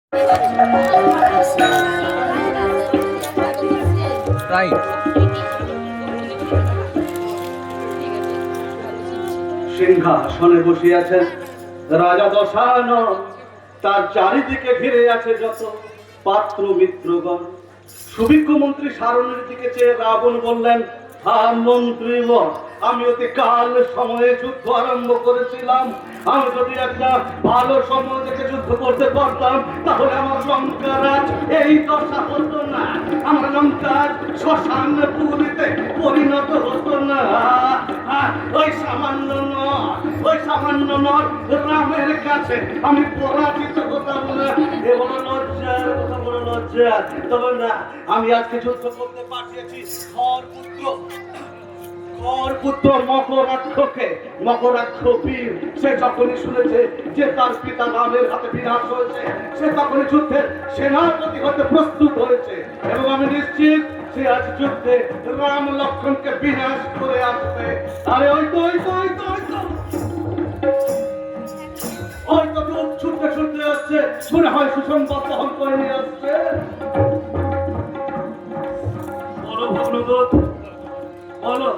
সিংহাসনে বসিয়াছেন রাজা দশায়ন, তার চারিদিকে ঘিরে আছে যত পাত্র মিত্রগণ। সুভিজ্ঞ মন্ত্রী সারণের দিকে চেয়ে রাবণ বললেন, হ্যাঁ মন্ত্রীবর, আমি অতি কাল সময়ে যুদ্ধ আরম্ভ করেছিলাম। আমি যদি একটা ভালো সময় থেকে যুদ্ধ করতে পারতাম তাহলে আমার লঙ্কার আজ এই দশা হতো না, আমার লঙ্কার শ্মশান পুরীতে পরিণত হতো না। ওই সামান্য নর রামের কাছে আমি পরাজিত হতাম না। এ বড় লজ্জার কথা, বড় লজ্জা। তবে না, আমি আজকে যুদ্ধ করতে পাঠিয়েছি পুত্র মকরাক্ষ বীর। সে যখনই শুনেছে যে তার পিতা রামের হাতে বিনাশ হয়েছে, সে তখনই যুদ্ধের সেনাপতি হতে প্রস্তুত হয়েছে। এবং আমি নিশ্চিত সে আজ যুদ্ধে রাম লক্ষ্মণকে বিনাশ করে আসবে। আরে ওই তো ছুটতে আসছে, মনে হয় সুসংবাদ বহন করে নিয়ে আসছে। বলো ভগ্নদূত, বলো।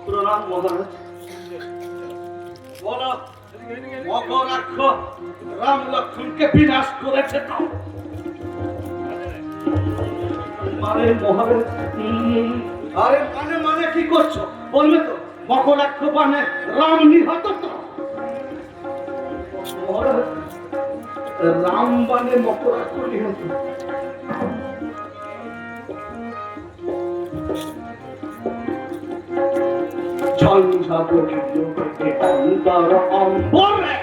প্রণাম মহারাজ। বলো, মকরাক্ষ রাম লক্ষ্মণকে বিনাশ করেছে তো? মানে মহারাজ, আরে মানে কি করছো বলবে তো? মকরাক্ষ মানে রাম নিহত তো? মহারাজ, রাম মানে মকরাক্ষ নিহত? ঝঞ্ঝা করিল অন্তর অম্বরে,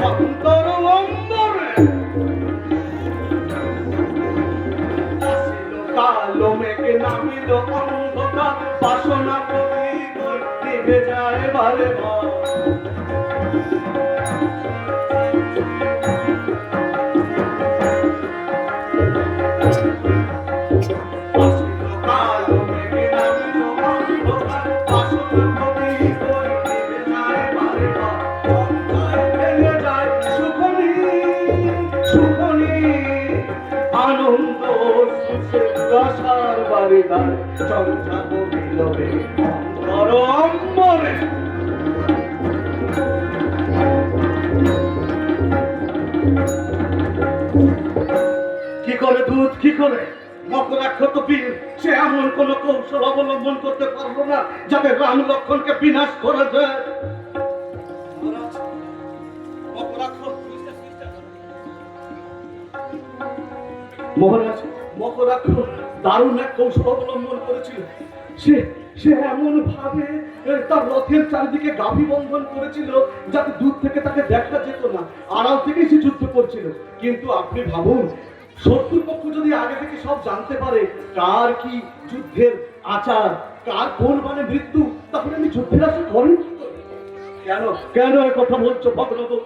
অন্তর অম্বরে কালো মেঘে নামিল অন্ধকার, বাসনা নিভে যায় বারে বার। আনন্দ রসার বারিদার চঞ্চা বিলবে অন্তর অম্বরে। কি করে দুধ, কি করে? মকরাক্ষ তো বীর, সে এমন কোন কৌশল অবলম্বন করতে পারলো না যাতে রাম লক্ষ্মণকে বিনাশ করা যায়। মহারাজ, মকরাক্ষ দারুণ এক কৌশল অবলম্বন করেছিল। সে এমন ভাবে তার রথের চারিদিকে গাভী বন্ধন করেছিল যাতে দূর থেকে তাকে দেখা যেত না, আড়াল থেকে সে যুদ্ধ করছিল। কিন্তু আপনি ভাবুন, শত্রুপক্ষ যদি আগে থেকে সব জানতে পারে কার কি যুদ্ধের আচার, কার কোন মানে মৃত্যু, তাহলে আমি যুদ্ধের আশা করেন কেন কথা বলছো ভগ্নদূত?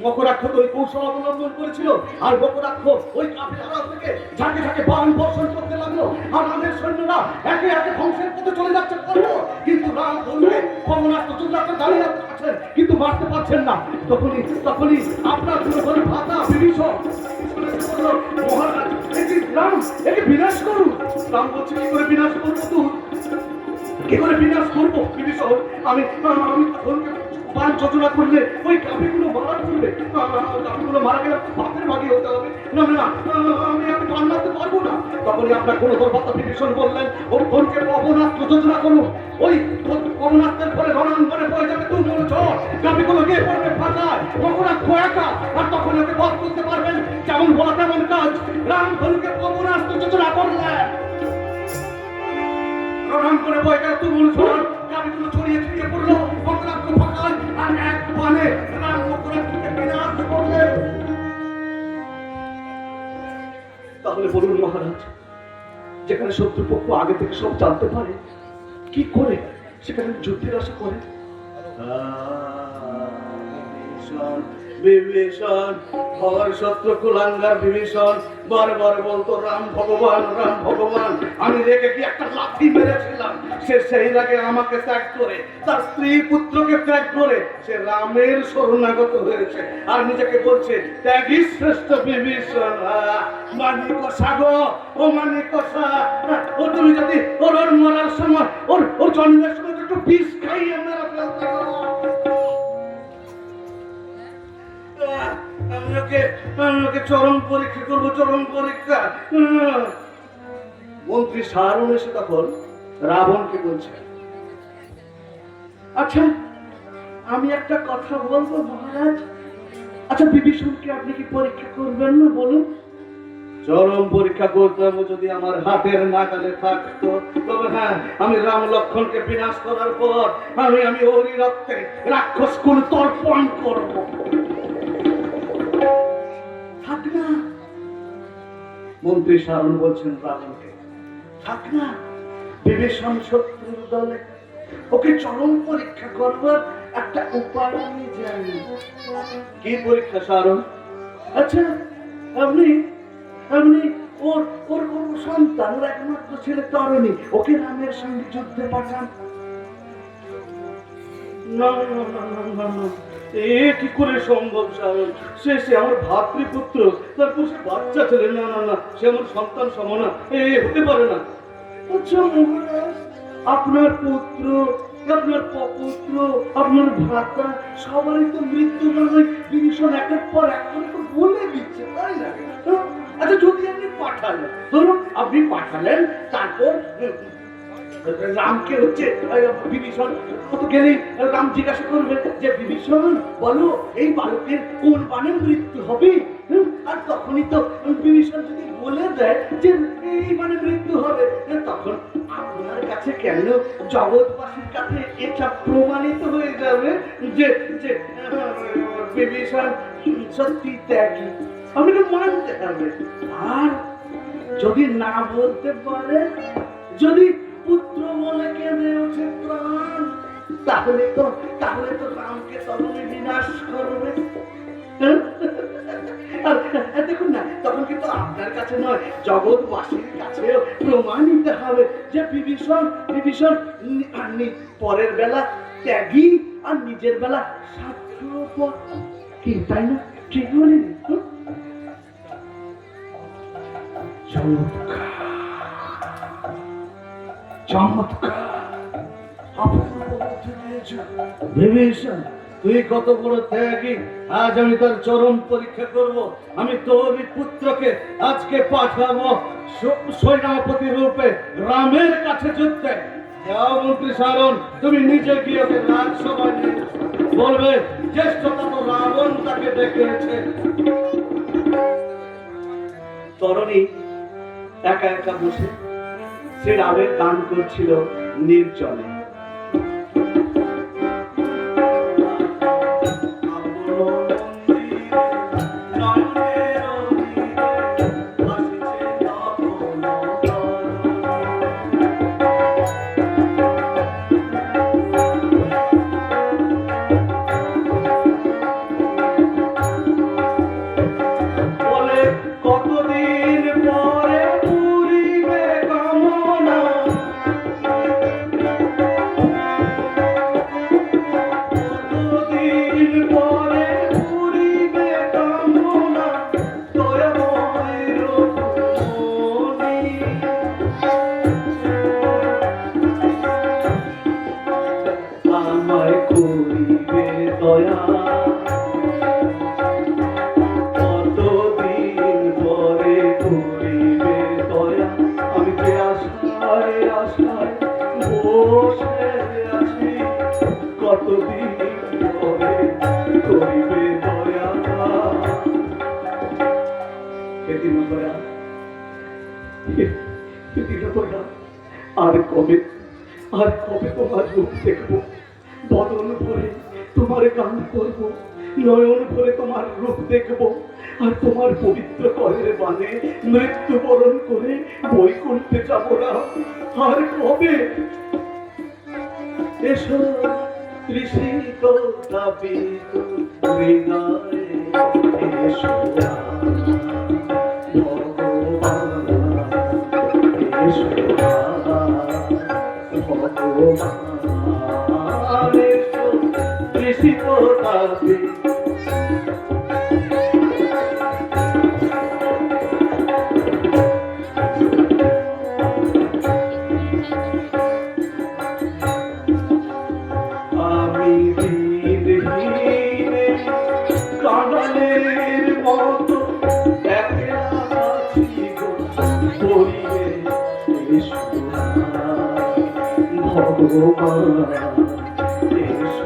মকরাক্ষ তো ওই কৌশল অবলম্বন করেছিল, আর মকরাক্ষ ওই কাফেলার থেকে ঝাঁকে ঝাঁকে বাণ বর্ষণ করতে লাগলো, আর রামের সৈন্যরা একে একে ধ্বংসের পথে চলে যাচ্ছে। কিন্তু রাম বললে ক্ষমনাস্ত্র চুল্লাতে দাঁড়িয়ে আছেন, কিন্তু মারতে পারছেন না। তখনই আপনার পুরো ভাতা বিভীষণ মহারাজ, একে বিনাশ করুন। রাম বলছে, কি করে বিনাশ করবো তুই? কি করে বিনাশ করবো বিভীষণ? আমি বাণ যোজনা করলে ওই কাফিরগুলো মারা করবে, কাফিরগুলো মারা গেলে বাপের ভাগি হতে হবে। না আমি বাণ মারতে পারবো না। তখনই আপনার কোনো দরবাতা বিভীষণ বললেন, ওর বোনকে অবনাস্ত্র যোজনা করুন। ওই অবনাস্ত্রের ফলে রণাঙ্গনে পড়ে যাবে তুই মনে ঝড়, কাফিরগুলো গিয়ে পড়বে ফাঁকায়, মকরাক্ষ একা। আর তখন ওকে বধ করতে পারবেন। যেমন বলা তেমন কাজ। রাম ধনুকে অবনাস্ত্র যোজনা করলেন, রণাঙ্গনে বয়ে গেল তুই মনে ঝড়, কাফিরগুলো ছড়িয়ে ছিটিয়ে পড়লো, মকরাক্ষ ফাঁকায়, আর এক পানে রাম মকরাক্ষকে বিনাশ করলেন। তাহলে বলুন মহারাজ, যেখানে শত্রুপক্ষ আগে থেকে সব জানতে পারে, কি করে সেখানে যুদ্ধের আশা করে? বিভীষণ হওয়ার শত্রু কুলাঙ্গার বিভীষণ বারবার বলতো রাম ভগবান রাম ভগবান। আমি রেখে কি একটা লাথি মেরেছিলাম। সে সেই রাগে আমাকে ত্যাগ করে, তার স্ত্রী পুত্রকে ত্যাগ করে সে রামের শরণাগত হয়েছে আর নিজেকে বলছে ত্যাগী শ্রেষ্ঠ বিভীষণ। মানিক সাগো ও মানিক সা, ও তুমি যদি ওর মরার সময় ওর জন্মের সময় একটু বিষ খাইয়ে মেরে ফেলতে পারো। আমি ওকে চরম পরীক্ষা করবো, চরম পরীক্ষা। মন্ত্রী শাহরুন এসে তখন রাবণকে বলছে, আচ্ছা আমি একটা কথা বলবো মহারাজ, আচ্ছা বিভীষণকে আপনি কি পরীক্ষা করবেন না বলুন? চরম পরীক্ষা করতাম যদি আমার হাতের নাগালে থাকতো, তবে হ্যাঁ আমি রাম লক্ষ্মণকে বিনাশ করার পর আমি ওরই রক্তে রাক্ষস কুল তর্পণ করবো। থাক না, মন্ত্রী শাহরুন বলছেন রাবণকে, থাক না, বিভীষণ শত্রুর দলে, ওকে চরম পরীক্ষা করবার একটা উপায় আমি জানি। কি পরীক্ষা শাহরুন? আচ্ছা আপনি ওর সন্তান, ওর একমাত্র ছেলে তরুণী, ওকে রামের সঙ্গে যুদ্ধে পাঠান। না না না না না, এ কি করে সম্ভব শাহরুন? সে আমার ভাতৃপুত্র, তারপর সে বাচ্চা ছেলে। না না না, সে আমার সন্তান সমনা, এ হতে পারে না। আচ্ছা মহারাজ, আপনার পুত্র, আপনার পপুত্র, আপনার ভ্রাতা সবারই তো মৃত্যু হয়, বিভীষণ একের পর এক করে তো বলে দিচ্ছে, তাই না? আচ্ছা যদি আপনি পাঠালেন, ধরুন আপনি পাঠালেন, তারপর রামকে হচ্ছে বিভীষণ গেলেই রাম জিজ্ঞাসা করবে যে বিভীষণ বলো এই বালকের কোন বানে মৃত্যু হবে? আর তখনই তো বিভীষণ যদি বলে দেয় যে এই বানে মৃত্যু হবে, তখন আপনার কাছে কেন জগৎবাসীর কাছে এটা প্রমাণিত হয়ে যাবে যে যে বিভীষণ সত্যি ত্যাগী, আপনাকে মানতে হবে। আর যদি না বলতে পারে, যদি পুত্র বলে কেঁদে ওঠে প্রাণ, তাহলে তো রামকে তখনই বিনাশ করবে। দেখুন না, তখন কিন্তু আপনার কাছে নয়, জগৎবাসীর কাছে প্রমাণিত হবে যে বিভীষণ পরের বেলা ত্যাগী আর নিজের বেলা স্বার্থপর। কি তাই না? ঠিক বলিনি? বিভীষণ তুই কত বড় ত্যাগী, আজ আমি তার চরম পরীক্ষা করব। আমি তোর পুত্রকে আজকে পাঠাবো সেনাপতি রূপে রামের কাছে যুদ্ধে। যাও মন্ত্রী শাহরুন, তুমি নিজে গিয়ে ওকে রাজসভায় নিয়ে বলবে জ্যেষ্ঠতম রাবণ তাকে ডেকেছে। তরুণী একা একা বসে সে রামের গান করছিল নির্জনে। আর কবে তোমার রূপ দেখবো? বদন ভরে তোমার গান করবো, নয়ন ভরে তোমার রূপ দেখবো, আর তোমার পবিত্র করের বানে মৃত্যুবরণ করে বৈকুণ্ঠে যাবো না। আর কবে? এসো তৃষিত দাবিত হৃদয়ে এসো ভগবান এসো ভগবান এসো তৃষিত তাপে ভগবান এসো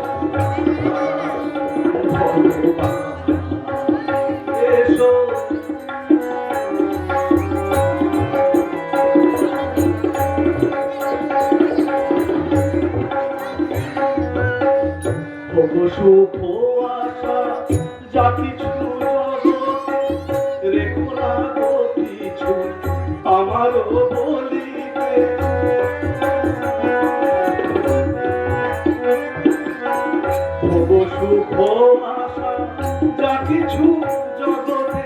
ভগবান এসো শুভ আশা যা কিছু জগতে রেখো না গো কিছু আমারও বলিতে শুভ আশা যা কিছু জগতে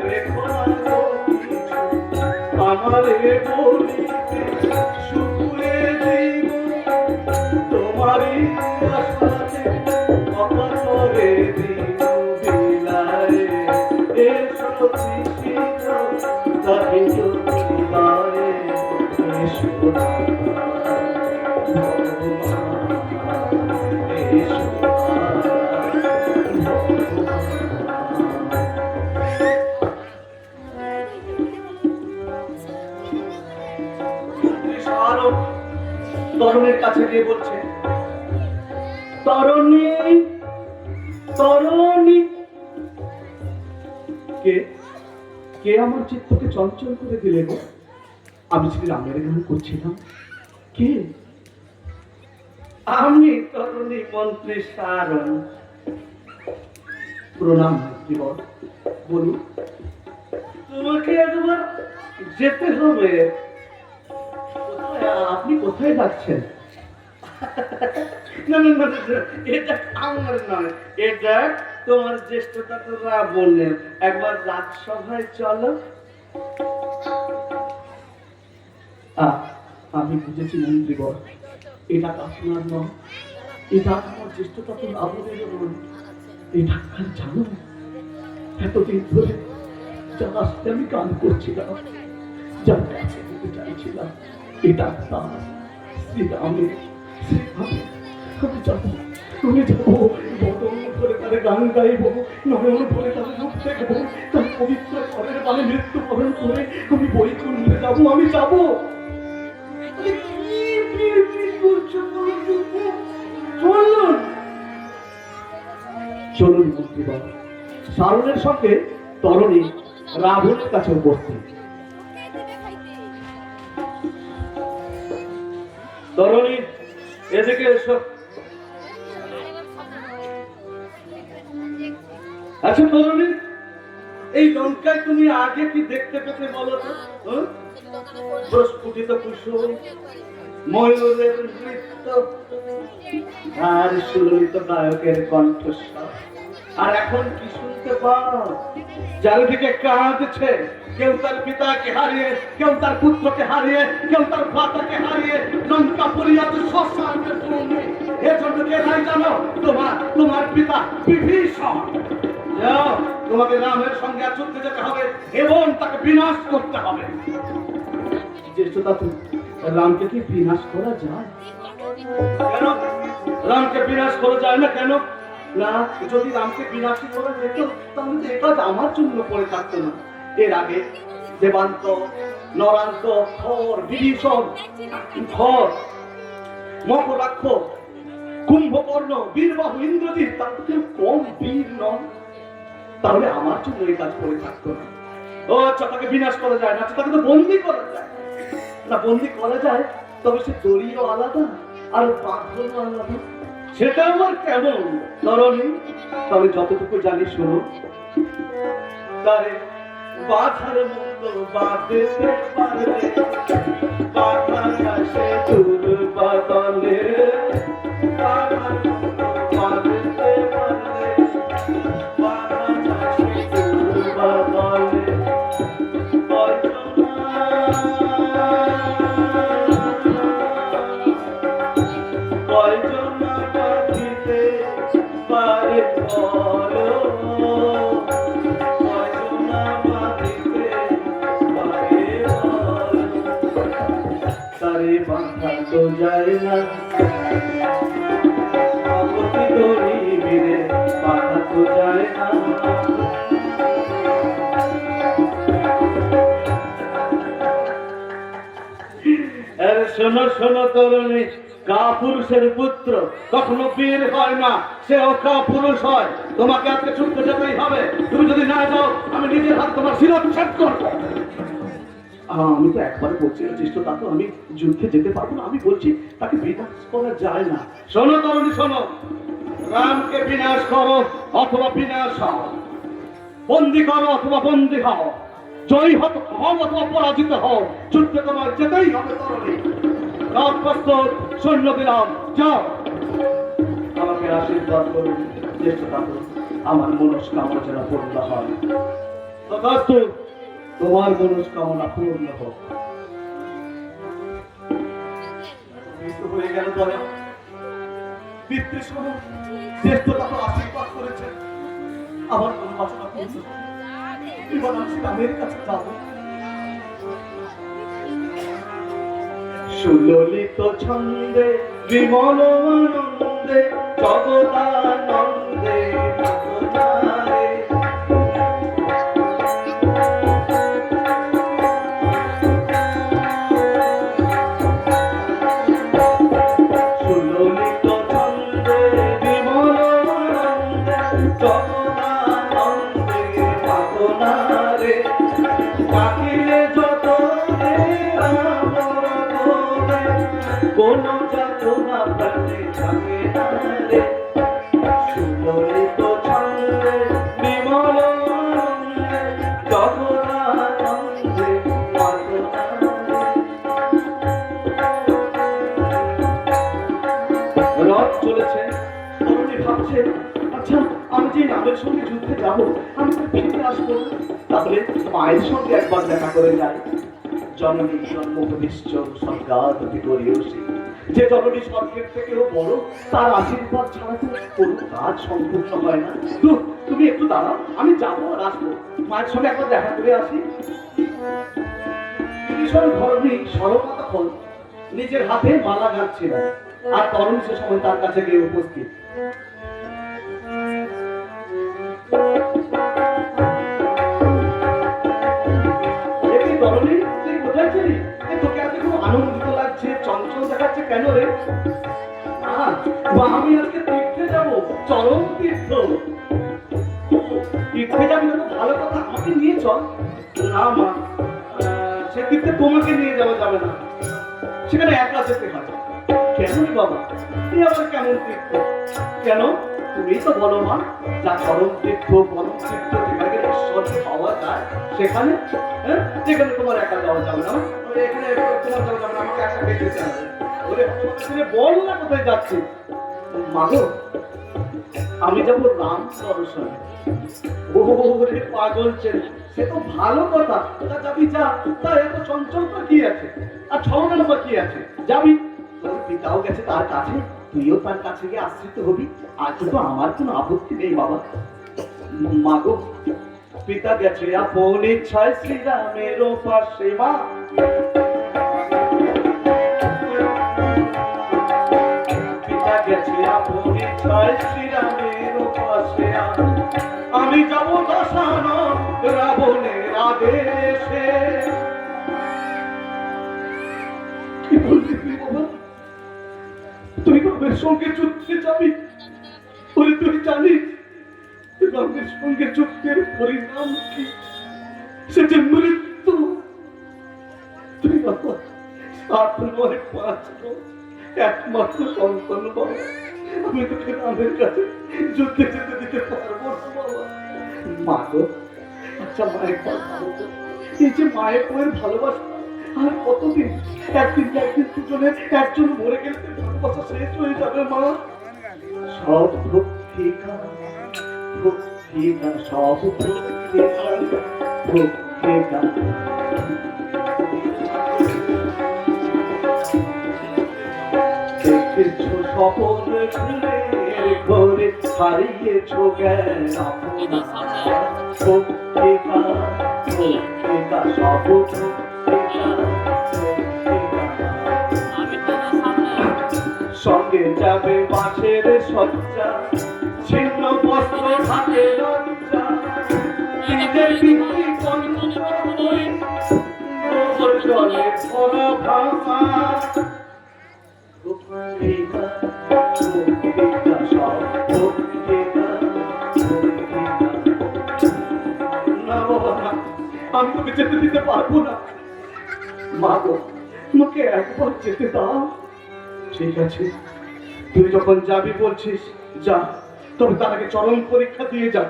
রেখো না গো কিছু আমারে বলিতে শুভে জীবন তোমারই আশাতে অপরে দিন বিলায় এসো তৃষিত তাহিত হৃদয়ে এসো তরুণের কাছে গিয়ে বলছে, তরুণী তরুণী কে কে আমার চিত্তকে চঞ্চল করে দিলে গো? আমি যদি রামের গান করছিলাম। কে? আমি তরুণী মন্ত্রী সারণ। প্রণাম জীবন। বলুন, তোমাকে একবার যেতে হবে। আপনি কোথায় যাচ্ছেন? না না না, এটা আমার নয়, এটা তোমার জ্যেষ্ঠতা তো রাবণের। একবার রাজসভায় চলো। আমি বুঝেছি মন্ত্রীবর, এটা আপনার নয়, এটা আমার জ্যেষ্ঠতা তো রাবণের নয়। এটা জানো, এতদিন ধরে যার আসতে আমি গান করছিলাম, যার কাছে যেতে চাইছিলাম, এটা তার শ্রীরামের। আমি যাবো, আমি যাবো, বদন করে তার গান গাইব, নয়ন করে তার রূপ দেখবো, তার পবিত্র ঘরের বাণী মৃত্যুবরণ করে আমি বৈকুণ্ঠে যাবো। আমি যাবো। চলুন মন্ত্রীবর। সারণের সঙ্গে তরুণী রাবণের কাছে উপস্থিত। তরুণী এদিকে এসো। আচ্ছা তরুণী, এই লঙ্কায় তুমি আগে কি দেখতে পেতে বলো তো? প্রস্ফুটিত কুসুম, ময়ূরের নৃত্য আর সুললিত গায়কের কণ্ঠস্বর। আর এখন কি শুনতে পাও? চারিদিকে কাঁদছে, কেউ তার পিতাকে হারিয়ে, কেউ তার পুত্রকে হারিয়ে, কেউ তার ভ্রাতাকে হারিয়ে লঙ্কা পরিয়াতে শ্মশানে চলবে। এজন্য কে নাই জানো? তোমার পিতা বিভীষণ। যাও, তোমাকে রামের সঙ্গে যুদ্ধে যেতে হবে এবং তাকে বিনাশ করতে হবে। জ্যেষ্ঠতা, রামকে কি বিনাশ করা যায়? কেন রামকে বিনাশ করা যায় না? কেন না? যদি রামকে বিনাশী করা যেত তাহলে এটা আমার জন্য পড়ে থাকতো না। এর আগে দেবান্ত, নরান্ত, খর, বিভীষণ, খর, মকরাক্ষ, কুম্ভকর্ণ, বীরবাহু, ইন্দ্রজিৎ তার কেউ কম বীর নন। তাহলে আমার জন্য এই কাজ করে থাকতো না। ও আচ্ছা, তাকে বিনাশ করা যায় না? তাকে তো বন্দি করা যায় না। বন্দি করা যায়, তবে সে দড়িও আলাদা আর বাঁধনও আলাদা। সেটা আমার কেমন তরণী? তবে যতটুকু জানি শোনো, তারে বাধার মূল্য বাঁধতে পারলে, বাধার কাছে দূর বাদলে, বাধার মূল্য বাঁধতে পারলে না আপত্তি গরিবীরে বাধা তো যায় না শোনো শোনো তরুণী কাপুরুষের পুত্র কখনো বীর হয় না সেও কাপুরুষ হয় তোমাকে আজকে ছুটতে যেতেই হবে তুমি যদি না যাও আমি নিজের হাত তোমার শিরোচ্ছেদ করবো আমি তো একবার বলছি চেষ্টা তা তো আমি যুদ্ধে যেতে পারবো না আমি বলছি তাকে বিনাশ করা যায় না শোনো তরুণী শোনো রামকে বিনাশ করো অথবা বিনাশ হও বন্দী করো অথবা বন্দী হও জয়ী হও অথবা পরাজিত হও যুদ্ধে তোমার যেতেই হবে তরুণী প্রস্তুত সৈন্য দিলাম যাও আমাকে আশীর্বাদ করুন চেষ্টা করুন আমার মনস্কামনা যেন পূর্ণ হয় তথাস্তু তোমার মনস্কামনা পূর্ণ হোক হয়ে গেল বলে পিতৃসম শ্রেষ্ঠতা তো আশীর্বাদ করেছেন আমার কোন বাসনা পূর্ণ এবার আমি রামের কাছে যাব সুললিত ছন্দে বিমল আনন্দে জগদানন্দে কোন যাতনা প্রাণে থাকে না রে সুললিত ছন্দে বিমল আনন্দে জগদানন্দে রথ চলেছে তরুণী ভাবছে আচ্ছা আমি যে রামের সঙ্গে যুদ্ধে যাবো আমি তো ফিরে আসবো তাহলে মায়ের সঙ্গে একবার দেখা করে যাই জননী জন্মভূমিশ্চ স্বর্গাদপি গরীয়সী যে জননী স্বর্গের থেকেও বড় তার আশীর্বাদ ছাড়া তো কোনো কাজ সম্পূর্ণ হয় না তো তুমি একটু দাঁড়াও আমি যাবো আর আসবো মায়ের সঙ্গে একবার দেখা করে আসি বিভীষণ ধরনী সরলতা তখন নিজের হাতে মালা গাঁথছিল আর তরুণ সে সময় তার কাছে গিয়ে উপস্থিত তোকে আজকে খুব আনন্দিত লাগছে চঞ্চল দেখাচ্ছে কেন রে আমি আজকে তীর্থে যাবো চরম তীর্থ তীর্থে যাবি না তো ভালো কথা আমাকে নিয়ে চল না মা সে তীর্থে তোমাকে নিয়ে যাওয়া যাবে না সেখানে একা যেতে হবে কেন রে বাবা তুই আবার কেমন তীর্থ কেন তুমি তো বলো মা যা চরম তীর্থ পরম তীর্থ যেখানে ঈশ্বরকে পাওয়া যায় সেখানে যেখানে তোমার একা যাওয়া যাবে না এখানে তোমার যাওয়া যাবে না আমাকে একা যেতে হবে ওরে বল না কোথায় যাচ্ছি মাগো আমি যাবো রাম দর্শনে ওরে পাগল ছেলে সে তো ভালো কথা তা যাবি যা তা এত চঞ্চলতা কি আছে আর ছড়ানো বা কি আছে যাবি তোর পিতাও গেছে তার কাছে তুইও তার কাছে গিয়ে আশ্রিত হবি আর কিন্তু আমার কোনো আপত্তি নেই বাবা মাগো পিতা গেছে আপন ইচ্ছায় শ্রীরামের পাশে মা পিতা গেছে আপন ইচ্ছায় শ্রীরামের পাশে আমি যাব দশানন রাবণের আদেশে কি বললি তুই বাবা তুই রামের সঙ্গে যুদ্ধে যাবি ওরে তুই জানিস রামের সঙ্গে যুদ্ধের পরিণাম কি সে যে মৃত্যু তুই বাবা 8, 9, 5 একমাত্র সন্তান বাবা আমি তোকে রামের কাছে যুদ্ধে যেতে দিতে পারবো না বাবা মা গো আচ্ছা মায়ের এই যে মায়ের বউয়ের ভালোবাসা আর কতদিন একদিন দুজনে একজন মরে গেলে ভালোবাসা শেষ হয়ে যাবে মা সব ভক্তিকা সব ভক্তিকা দেখেছো স্বপন ঘরে হারিয়েছো জ্ঞান ভক্তিকা ভক্তিকা সব ভক্তিকা সজ্জা, ছিন্ন বস্ত্র হাতে লজ্জা, নিজের পিতৃ কণ্ঠ হই, গোবর জলে ভরা ভাষা। ভক্তিকা, ভক্তিকা, সব ভক্তিকা, ভক্তিকা। না বাবা না, আমি তোকে যেতে দিতে পারবো না। মা গো, তোমাকে একবার যেতে দাও। ঠিক আছে, তুই যখন যাবি বলছিস যা, তবে তার আগে চরম পরীক্ষা দিয়ে যা।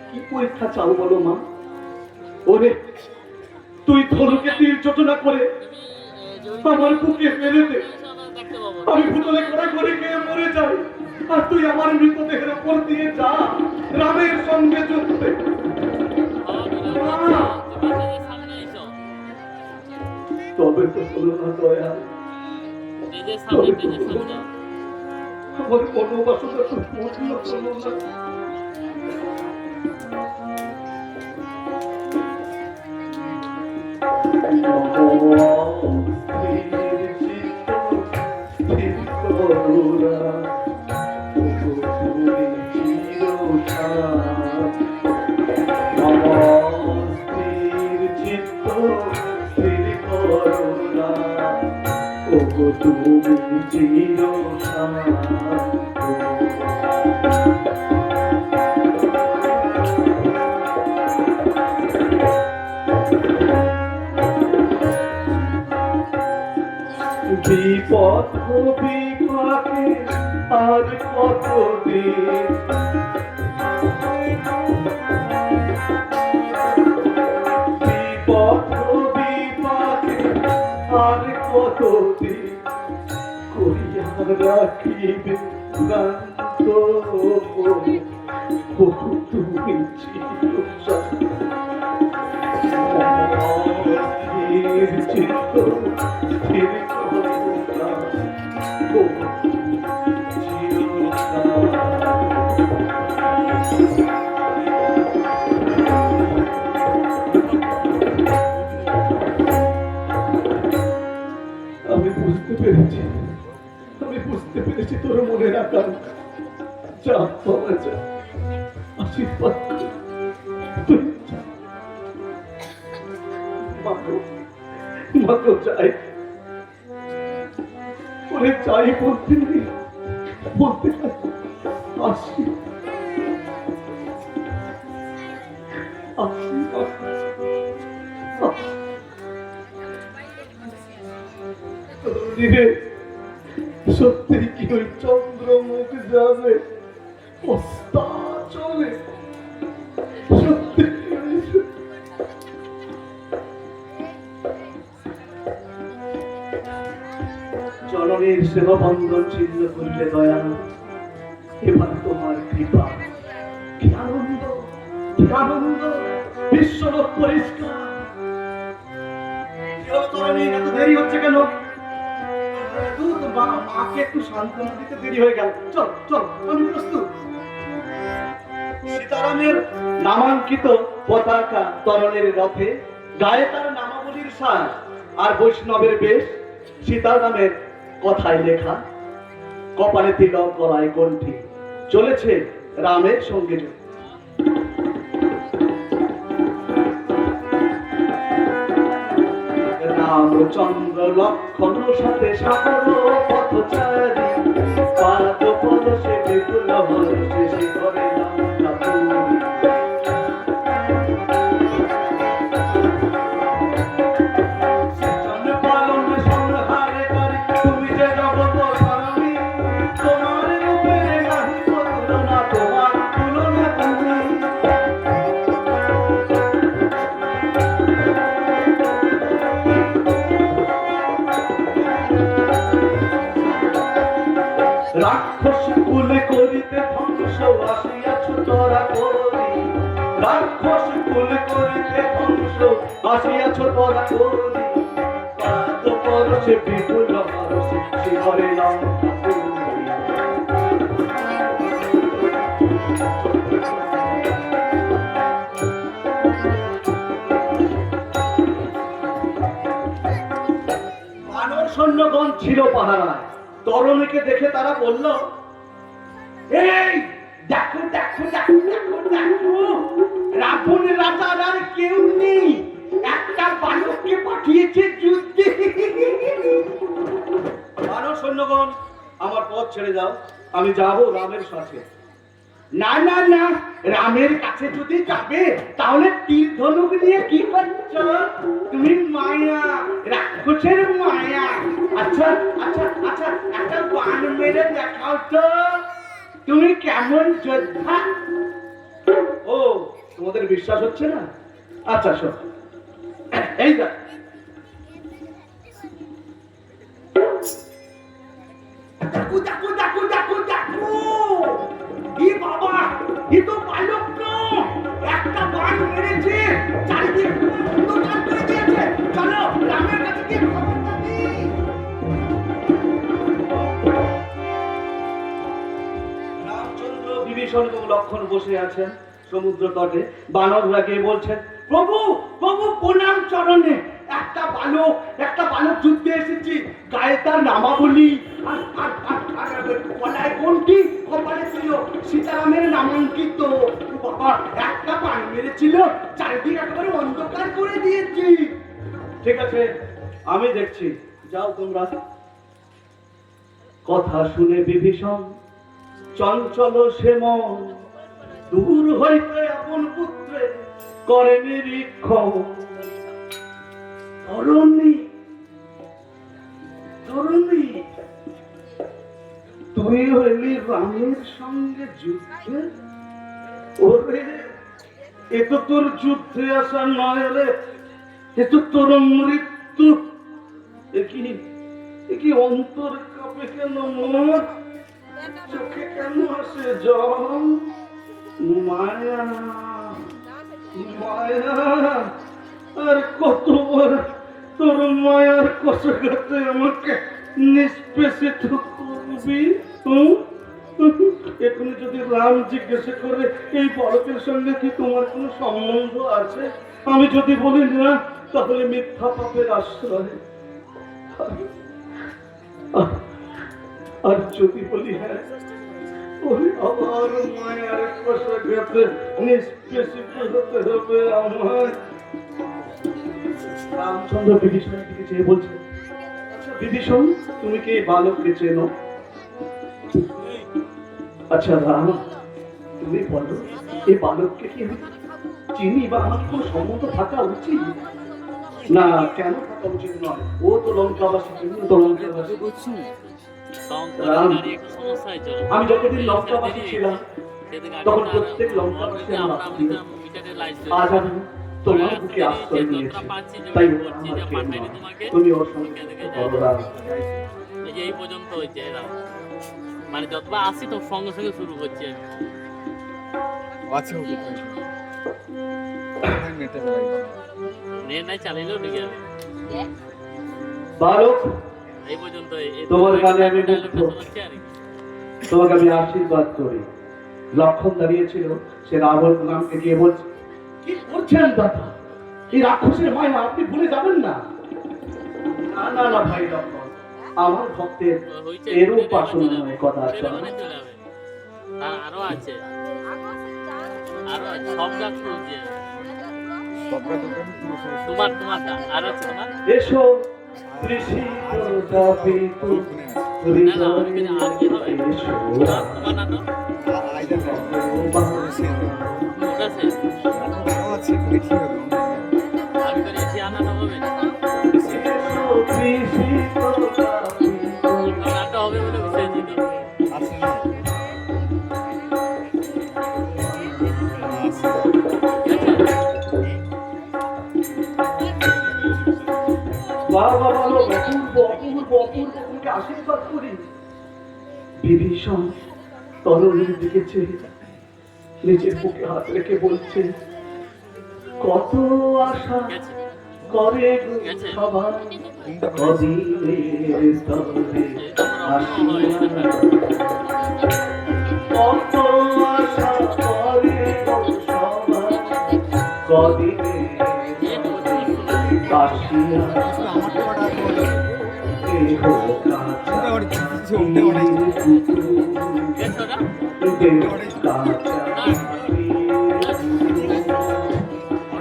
কি পরীক্ষা চাও বলো মা? ওরে, তুই ধনুকে তীর যোজনা করে আমার বুকে ফেলে দে, আমি ভুতলে করে করে খেয়ে মরে যাই, আর তুই আমার মৃতদেহের উপর দিয়ে যা রামের সঙ্গে যুদ্ধে। তবে তো হলো না দয়া, তবে তো হলো না। আমার মনোবাসনা তো পূর্ণ হলো না। বিপদ বিপাকে আর কতদিন, বিপদ বিপাকে আর কতদিন করিয়া রাখিবে গান্ত তুমি চিত্ত স্থির আমি বুঝতে পেরেছি, আমি বুঝতে পেরেছি তোর মনের আকাঙ্ক্ষা। যা বাবা যা, আশীর্বাদ তুই মাকে চাই, ওরে চাই বলতে নেই, বলতে আসি সত্যি কি ওই চন্দ্রমুখ যাবে চলে? সত্যি জননীর সেবা বন্ধন ছিন্ন করলে দয়া, এবার তোমার কৃপা। কি আনন্দ, কি আনন্দ, বিশ্বলোক পরিষ্কার। এত দেরি হচ্ছে কেন? মাকে একটু সান্ত্বনা দিতে দেরি হয়ে গেল। চল চল, আমি প্রস্তুত। সীতারামের নামাঙ্কিত পতাকা তরণের রথে, গায়ে তার নামাবলীর সাজ আর বৈষ্ণবের বেশ, সীতারামের কথায় লেখা, কপালে তিলক গলায় কণ্ঠী, চলেছে রামের সঙ্গে। রামচন্দ্র লক্ষণ সাথে সাগর পথচারী, পাদ পদশে বিপুল হর্ষে শিখরে লঙ্কাপুরী। সৃজন পালন সংহারে করি, তুমি যে জগত স্বামী, তোমার রূপের নাহি তুলনা, তোমার তুলনা তুমি। রাক্ষস কুলে করিতে ধ্বংস আসিয়াছ তোরা করি, রাক্ষস কুলে করিতে ধ্বংস আসিয়াছ তোরা করি, পাদ পরশে বিপুল হর্ষে শিখরে লঙ্কাপুরী। বানর সৈন্যগণ ছিল পাহারায়। তরুণীকে দেখে তারা বলল, এই দেখো দেখো দেখো দেখো দেখো, রাবণ রাজার আর কেউ নেই, একটা বালককে পাঠিয়েছে যুদ্ধে। মানব সৈন্যগণ, আমার পথ ছেড়ে যাও, আমি যাবো রামের সাথে। না না না, রামের কাছে যদি যাবে তাহলে তীর ধনুক নিয়ে কি করছো তুমি? মায়া, রাক্ষসের মায়া। আচ্ছা আচ্ছা আচ্ছা, একটা বান মেরে দেখাও তো, তুমি কেমন যোদ্ধা। ও, তোমাদের বিশ্বাস হচ্ছে না? আচ্ছা শোন, এই দেখ, দেখো দেখো দেখো দেখো দেখো, এ বাবা, এ তো বালক না, একটা বান মেরেছে, চারিদিকে অন্ধকার করে দিয়েছে। চলো রামের কাছে গিয়ে খবরটা দিই। রামচন্দ্র, বিভীষণ এবং লক্ষ্মণ বসে আছেন সমুদ্র তটে। বানররা গিয়ে বলছেন, প্রভু প্রভু প্রণাম চরণে, একটা বালক যুদ্ধে এসেছি, গায়ে তার নামাবলী, গলায় কোনটি, কপালে ছিল সীতারামের নামাঙ্কিত। বাবা, একটা পান মেরেছিল, চারিদিকে একেবারে অন্ধকার করে দিয়েছি। ঠিক আছে, আমি দেখছি, যাও তোমরা। কথা শুনে বিভীষণ চঞ্চল সে মন, দূর হইতে আপন পুত্রে করে নিরীক্ষণ। তরুণী তরুণী, তুই হইলি রামের সঙ্গে যুদ্ধে? ওরে, এ তো তোর যুদ্ধে আসা নয় রে, এ তো তোর মৃত্যু। এ কি অন্তর কাঁপে কেন মোর, চোখে কেন আসে জল? মায়া মায়া, আর কতবার তোর মায়ার কষাঘাতে আমাকে নিষ্পেষিত করবি? এখনই যদি রাম জিজ্ঞেস করে এই বালকের সঙ্গে কি তোমার কোনো সম্বন্ধ আছে, আমি যদি বলি না, তাহলে মিথ্যা পাপের আশ্রয়। আর যদি বলি হ্যাঁ, ওই আবার মায়ার কষাঘাতে নিষ্পেষিত হতে হবে আমার। রামচন্দ্র বিভীষণের দিকে চেয়ে বলছে, আচ্ছা বিভীষণ, তুমি কি এই বালককে চেনো? আচ্ছা রাম, তুমি বলো, এই বালককে কি আমি চিনি বা আমার কোনো সম্বন্ধ থাকা উচিত? না, কেন থাকা উচিত নয়? ও তো লঙ্কাবাসী, তুমি তো লঙ্কাবাসী। রাম, আমি যতদিন লঙ্কাবাসী ছিলাম তখন প্রত্যেক লঙ্কাবাসী আমার আত্মীয়। আজ আমি তোমার বুকে আশ্রয় নিয়েছি, তাই তুমি ওর সঙ্গে এই পর্যন্ত হয়েছে, মানে যতবার আসি তো সঙ্গে সঙ্গে শুরু করছে। নেট নাই চালাইলেও ঠিক আছে। বালক, এই পর্যন্ত তোমার গানে আমি তোমাকে আমি আশীর্বাদ করি। লক্ষণ দাঁড়িয়েছিল, সে রাবণ নামকে গিয়ে বলছে, কি করছেন দাদা, এই রাক্ষসের মায়া আপনি ভুলে যাবেন না। না না না ভাই লক্ষণ, আমার ভক্তের এরূপ বাসনা নয়, কথা আছে। আরো আছে, আরো আছে, সব গাছ রয়েছে তোমার তোমার আরো আছে তোমার। এসো ঋষি যাবে তো হৃদয়ে, এসো তোমার না তো আমি করে এসে আনাটা হবে না, আনাটা হবে বলে বুঝেছি তো। আশীর্বাদ করি। বিভীষণ তরুণীর দিকে চেয়ে নিজের বুকে হাত রেখে বলছে, কত আশা করে সবার কদিনের তবে আসিয়া, কত আশা করে সবার কদিনের আসিয়া, গেছো না?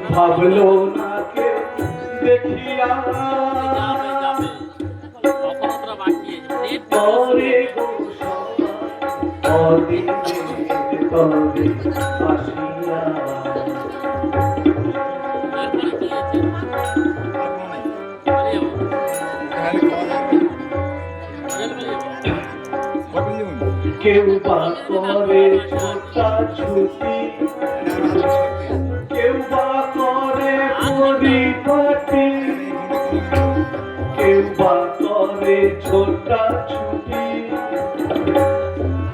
ভাবলো না কেউ দেখিয়া যাবে যাবে কখন তোরা বাকি আছে নেট পরে অদিনে তবে আসিয়া এরপরে কি আছে আরে কেউ বা করে ছোটা ছুটি কেউ বা করে পরিপাটি কেউ বা করে ছোটা ছুটি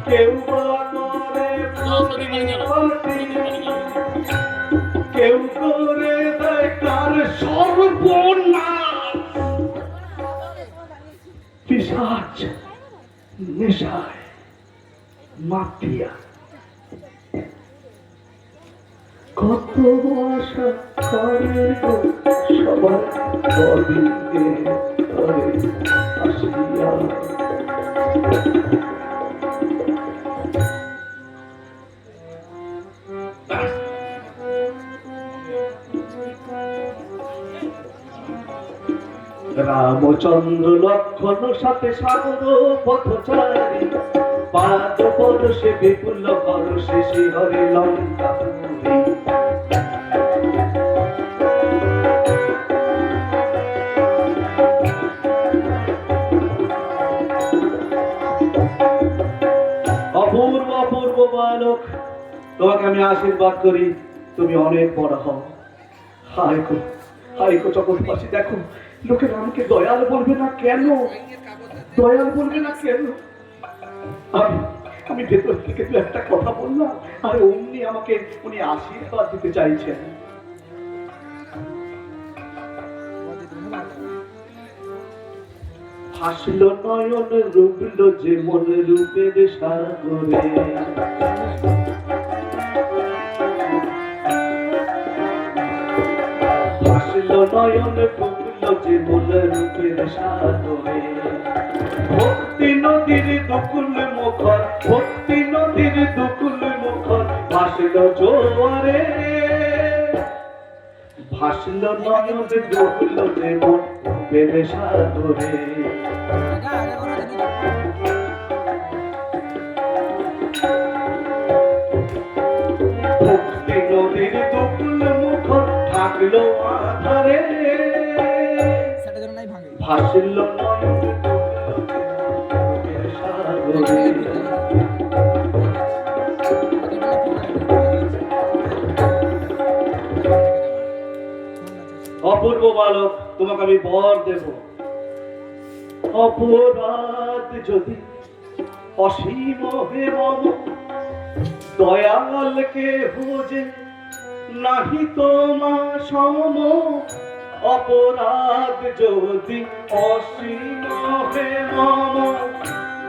কেউ বা করে পরিপাটি কেউ করে দেয় কার সর্বনাশ পিশাচ নেশায় মাতিয়া কত আশা করে গো সবার কদিকে ধরে আসিয়া রামচন্দ্র লক্ষণ সাথে সাগর পথচারী পাদ পরশে বিপুল পরশে শিহরে লঙ্কা পুরী অপূর্ব অপূর্ব বালক তোমাকে আমি আশীর্বাদ করি তুমি অনেক বড় হও হাইকো জগৎবাসী দেখো লোকে রামকে দয়াল বলবে না কেন দয়াল বলবে না কেন আমি ভেতর থেকে তো একটা কথা বললাম আর অমনি আমাকে উনি আশীর্বাদ দিতে চাইছেন হাসলো নয়ন রূপলো যে মন রূপের সাগরে হাসলো নয়ন রূপলো যে মন রূপের সাগরে ভক্তি নদীর দুকুল মুখর ভক্তি নদীর দুকুল মুখর ভাসলো জোয়ারে ভাসলো নয়ন রূপলো যে মন রূপের সাগরে ভক্তি নদীর দুকুল মুখর থাকলো আধারে ভাসল নয়ন রূপের সাগরে অপূর্ব বালক তোমাকে আমি বর দেব অপরাধ যদি অসীম হে মম দয়ালকে ভোজে নাহি তোমা সম অপরাধ যদি অসীম হে মম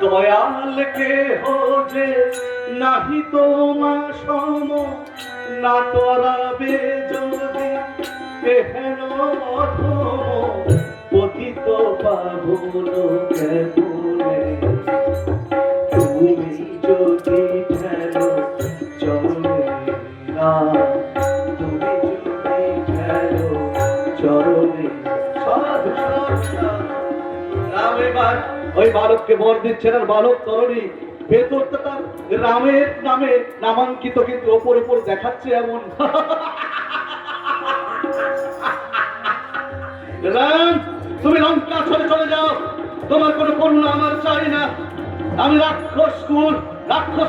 দয়ালকে ভোজে নাহি তোমা সম না তরাবে যদি এহেন অধম পতিত পাবন কেবলে তুমি যদি ঠেলো চরণে তুমি যদি ঠেলো চরণে সাধু রাম এবার ওই বালককে বর দিচ্ছেন আর বালক তরণী ভেতরটা তার রামের নামে নামাঙ্কিত কিন্তু ওপর ওপর দেখাচ্ছে এমন রাম তুমি লঙ্কা ছেড়ে চলে যাও তোমার কোনো করুণা আমার চাই না আমি রাক্ষস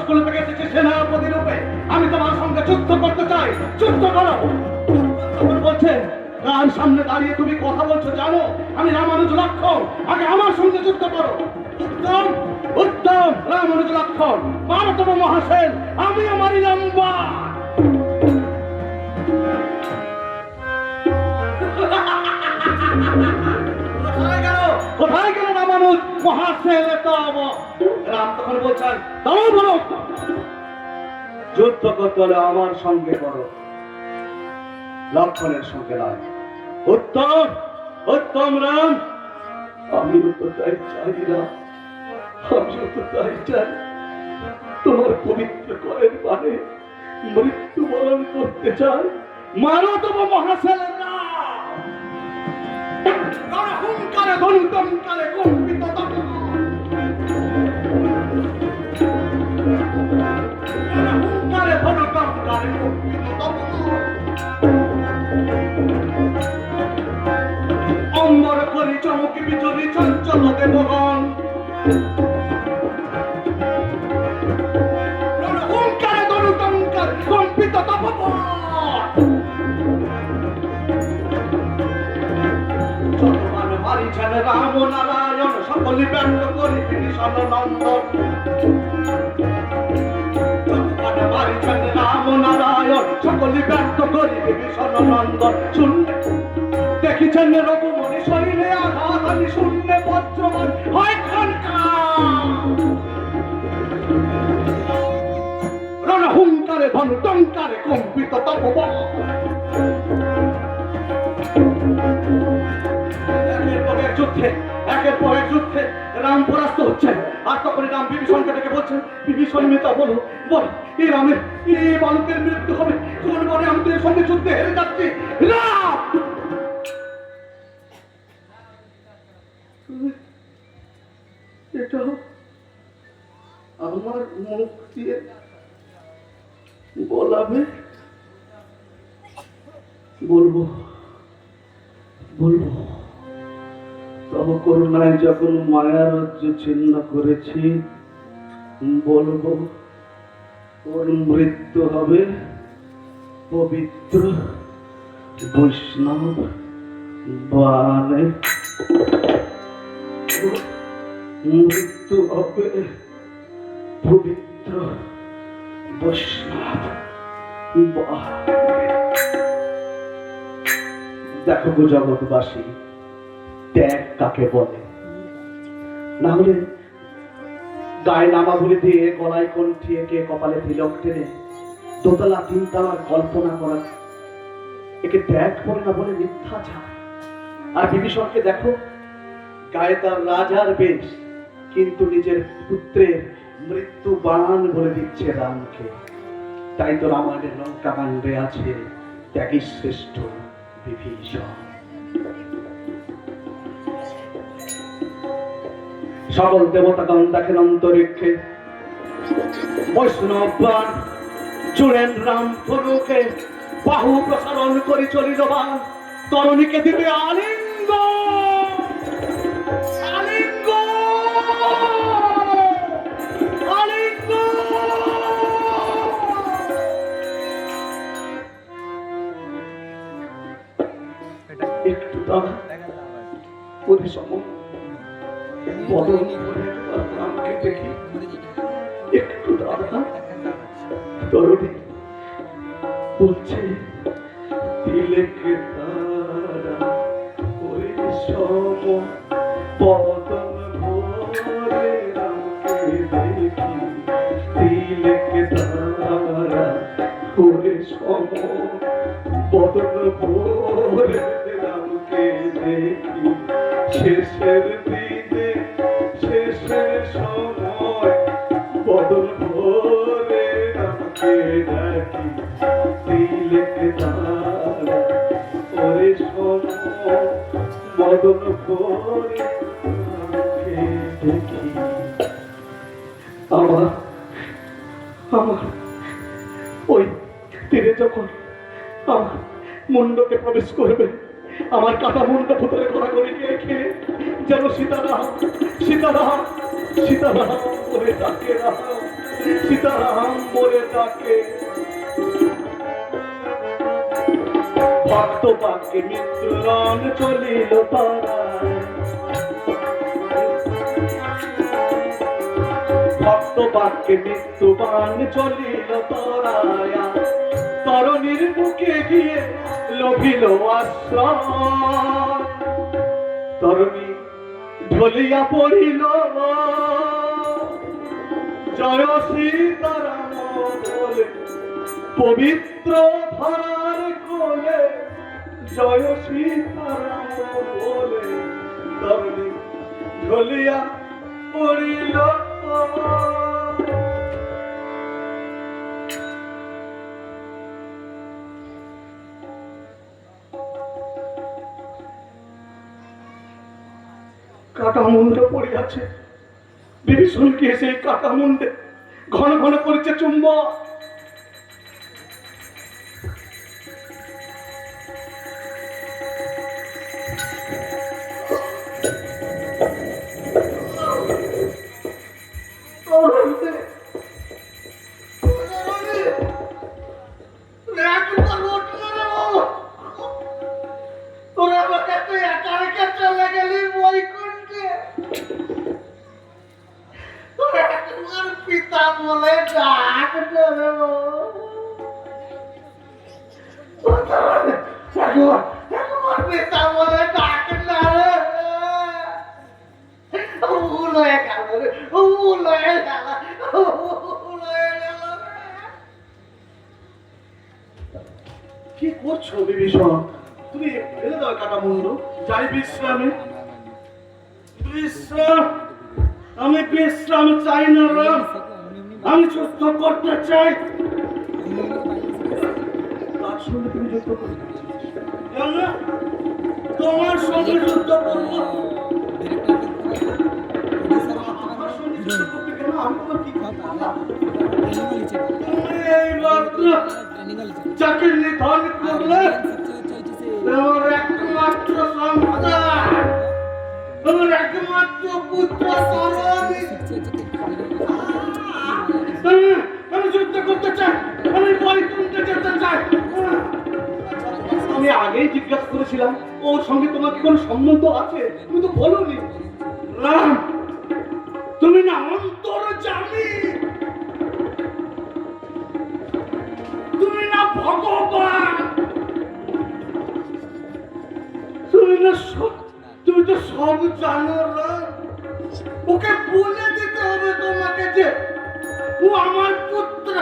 কুল থেকে এসেছি সেনাপতি রূপে আমি তোমার সঙ্গে যুদ্ধ করতে চাই যুদ্ধ করো তখন বলছেন কার সামনে দাঁড়িয়ে তুমি কথা বলছো জানো আমি রামানুজ লক্ষণ আগে আমার সঙ্গে যুদ্ধ করো উত্তম উত্তম রামানুজ লক্ষণ 12তম মহাসেন আমি আমারই লম্বা কোথায় গেল রামানুজ মহাসেন তব রাম তখন বলছেন তাও বলো যুদ্ধ করতে হলে আমার সঙ্গে করো লক্ষণের সঙ্গে নয় উত্তম উত্তম রাম আমি তো তাই চাই না আমিও তো তাই চাই, তোমার পবিত্র করের পানে মৃত্যুবরণ করতে চাই। মারো তব মহাশালেরা, হুঙ্কারে ধনুটঙ্কারে কম্পিত তব, হুঙ্কারে ধনুটঙ্কারে কম্পিত তব, অম্বর করি চমকি বিচরি চঞ্চল দেবগণ, হুঙ্কারে ধনুটঙ্কারে কম্পিত তব। যতমান মারিছেন রাম নারায়ণ, সকলে ব্যঙ্গ করি বিভীষণ নন্দন। যতমান মারিছেন রাম নারায়ণ, সকলে ব্যঙ্গ করি বিভীষণ নন্দন। শুনলে দেখিছেন রঘুমণি শৈলে আঘাত, আমি শূন্যে বজ্রমান হয় রণ হুঙ্কারে ধনু টঙ্কারে কম্পিত তপবন। একের পর এক যুদ্ধে রাম পরাস্ত হচ্ছেন, আর তখন রাম বিভীষণকে ডেকে বলছেন, বিভীষণ মেতা বলো, বল এই রামের এই বালকের মৃত্যু হবে কোন বনে? আমি তোর সঙ্গে যুদ্ধে হেরে যাচ্ছি। রাম, এটা আমার মুখ দিয়ে বলাবে? বলবো বলবো, তব করুণায় যখন মায়া রাজ্য ছিন্ন করেছি, বলবো ওর মৃত্যু হবে পবিত্র বৈষ্ণব বানে, মৃত্যু হবে পবিত্র বৈষ্ণব বানে। দেখো গো জগৎবাসী, ত্যাগ কাকে বলে? না হলে গায়ে নামাবলি দিয়ে, গলায় কণ্ঠি এঁকে, কপালে তিলক টেনে দোতলা তিনতলার কল্পনা করা, একে ত্যাগ বলে না, বলে মিথ্যাচার। আর বিভীষণকে দেখো, গায়ে তার রাজার বেশ, কিন্তু নিজের পুত্রের মৃত্যু বাণ বলে দিচ্ছে রামকে। তাই তো রামায়ণের লঙ্কা কাণ্ডে আছে ত্যাগী শ্রেষ্ঠ বিভীষণ। সকল দেবতাগণ দেখেন অন্তরিক্ষে, বৈষ্ণব বাণ জুড়েন রাম প্রভুকে, বাহু প্রসারণ করে চলিল বাণ, তরণীকে দিবে আলিঙ্গ আলিঙ্গ আলিঙ্গ। একটু দাঁড়া, ওদের সময় বদল রামকে দেখি, একটু দাঁড়া। তরুণী বলছে, তিলেকে তারা ওই সম বদল ভরে রামকে দেখি, তিলেকে তারা ওই সম বদল ভরে রামকে দেখি, শেষের দিনে শেষের সময় বদল ভরে রামকে ডাকি, তিলেকে তারা ওরে সময় বদল ভরে রামকে দেখি। আমার আমার ওই তীরে যখন আমার মুন্ডকে প্রবেশ করবে, আমার কাটা মুন্ড ভুতরে করা করে খেয়ে যেন সীতারাম সীতারাম সীতারাম বলে ডাকে, রাম সীতারাম বলে ডাকে। ভক্ত বাক্যে মিত্রগণ চলিল তারায়, ভক্ত বাক্যে মৃত্যুবান চলিল তারায়, তরণীর বুকে গিয়ে লভিল আশ্রয়, তরণী ঢলিয়া পড়িল জয় সীতারাম বলে, পবিত্র ধরার কোলে জয় সীতারাম বলে, তরণী ঢলিয়া পড়িল কাটা মুন্ড পড়ে আছে। বিভীষণকে এসে কাটা মুন্ডে ঘন ঘন করেছে চুম্বক। পিতা বলে ডাক পিতা বলে ডাক না রে, ভুল হয়ে গেল রে, ভুল হয়ে গেল, ভুল হয়ে গেল। কি করছো বিভীষণ? তুমি ফেলে দাও কাটা মুন্ডু, যাই বিশ্রামে। বিশ্রাম? আমি বিশ্রাম চাই না রাম, আমি যুদ্ধ করতে চাই। তার সঙ্গে তুমি যুদ্ধ করতে চাও? তোমার সঙ্গে যুদ্ধ করবো? আমার সঙ্গে যুদ্ধ করতে কেন? আমি তোমার কি কথা? তুমি এই মাত্র যাকে নিধন করলে তোমার একমাত্র সন্তান, তোমার একমাত্র পুত্র তরণী। আমি যুদ্ধ করতে চাই, আমি বৈকুণ্ঠে যেতে চাই। আমি আগেই জিজ্ঞাসা করেছিলাম ওর সঙ্গে তোমার কি কোনো সম্বন্ধ আছে, তুমি তো বলোনি। রাম, তুমি না অন্তর্যামী, তুমি না ভগবান, তুমি না তুমি তো সব জানো। ওকে বলে দিতে হবে তোমাকে যে ও আমার পুত্র।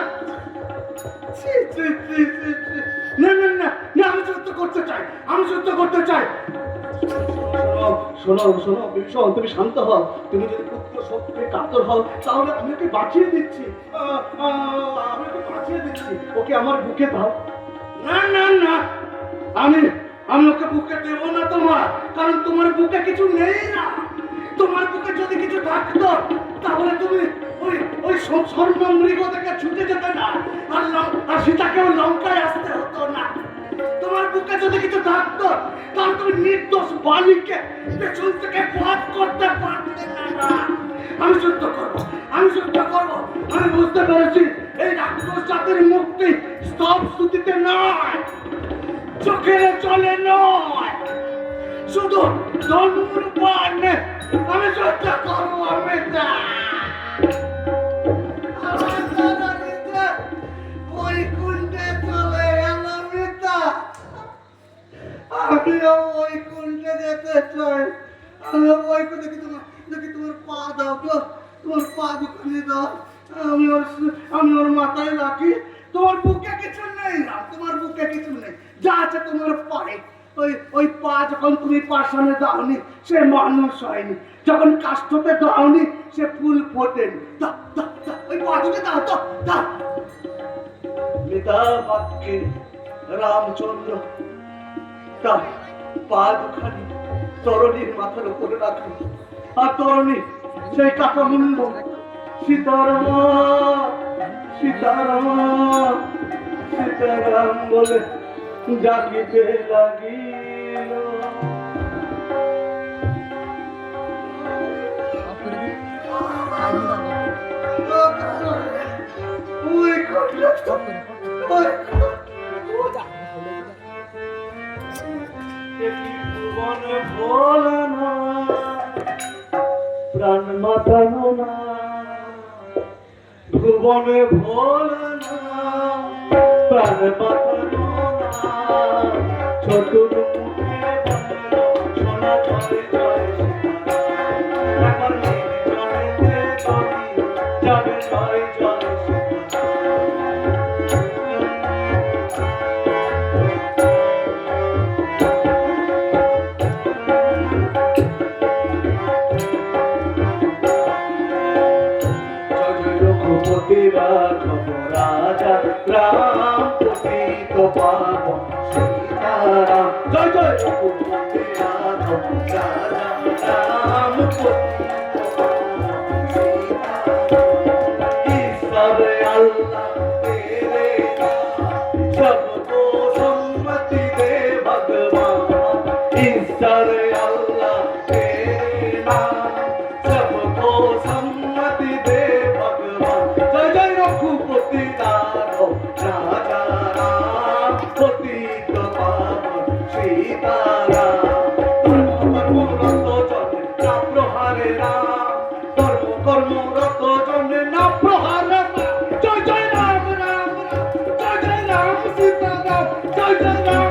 না না না, আমি যুদ্ধ করতে চাই, আমি যুদ্ধ করতে চাই। শোনো শোনো বিভীষণ, তুমি শান্ত হও। তুমি যদি পুত্র সত্যি কাতর হও তাহলে আমি ওকে বাঁচিয়ে দিচ্ছি, আমি ওকে বাঁচিয়ে দিচ্ছি। ওকে আমার বুকে দাও। না না না, আমি ওকে বুকে দেব না তোমার, কারণ তোমার বুকে কিছু নেই না। তোমার বুকে যদি কিছু থাকতো তাহলে তুমি ওই ওই সর্বমৃগ থেকে ছুটে যেতে না, আর সীতাকেও লঙ্কায় আসতে হতো না। তোমার বুকে যদি কিছু থাকতো তাহলে তুমি নির্দোষ বালিকে পেছন থেকে বধ করতে পারতে না। আমি যুদ্ধ করবো, আমি যুদ্ধ করবো। আমি বুঝতে পেরেছি এই রাক্ষস জাতির মুক্তি স্তব স্তুতিতে নয়, চোখের জলে নয়, শুধু ধনুর বাণে। আমি যুদ্ধ করবো। আমি বৈকুণ্ঠে চলে গেল মিতা, আমিও বৈকুণ্ঠে যেতে চাই। আমিও বৈকুণ্ঠে দেখি তোমার পা দাও তো, তোমার পা দুখানি দাও, আমি ওর মাথায় রাখি। তোমার বুকে কিছু নেই না, তোমার বুকে কিছু নেই, যা আছে তোমার পায়ে। ওই পা যখন তুমি পাষাণে দাওনি সে মানুষ হয়নি, যখন কাষ্ঠতে দাওনি সে ফুল ফোটেনি। ওই পা দুটো দাও তো, দাও। পিতা বাক্যে রামচন্দ্র তার পা দুখানি তরণীর মাথার উপরে রাখল, আর তরণী সেই কাটা মুন্ড সীতারাম সীতারাম সীতারাম বলে জাগিতে লাগিল। প্রাণ মাতানো না ভুবনে ভোলা না, প্রাণ মাতানো না চতুর মুখে সোনা চলে জয় যাবে জয় জয়। राम ईश्वर अल्लाह तेरे नाम सबको सम्मति दे भगवान ईश्वर अल्लाह तेरे नाम सबको सम्मति दे भगवान जय जय रघुपति दारो राजा राम पतित पावन सीताराम কর্মরত জনে না প্রহারে রাম কর্মরত জনে না প্রহারে রাম জয় জয় রাম রাম রাম জয় জয় রাম সীতারাম জয় জয় রাম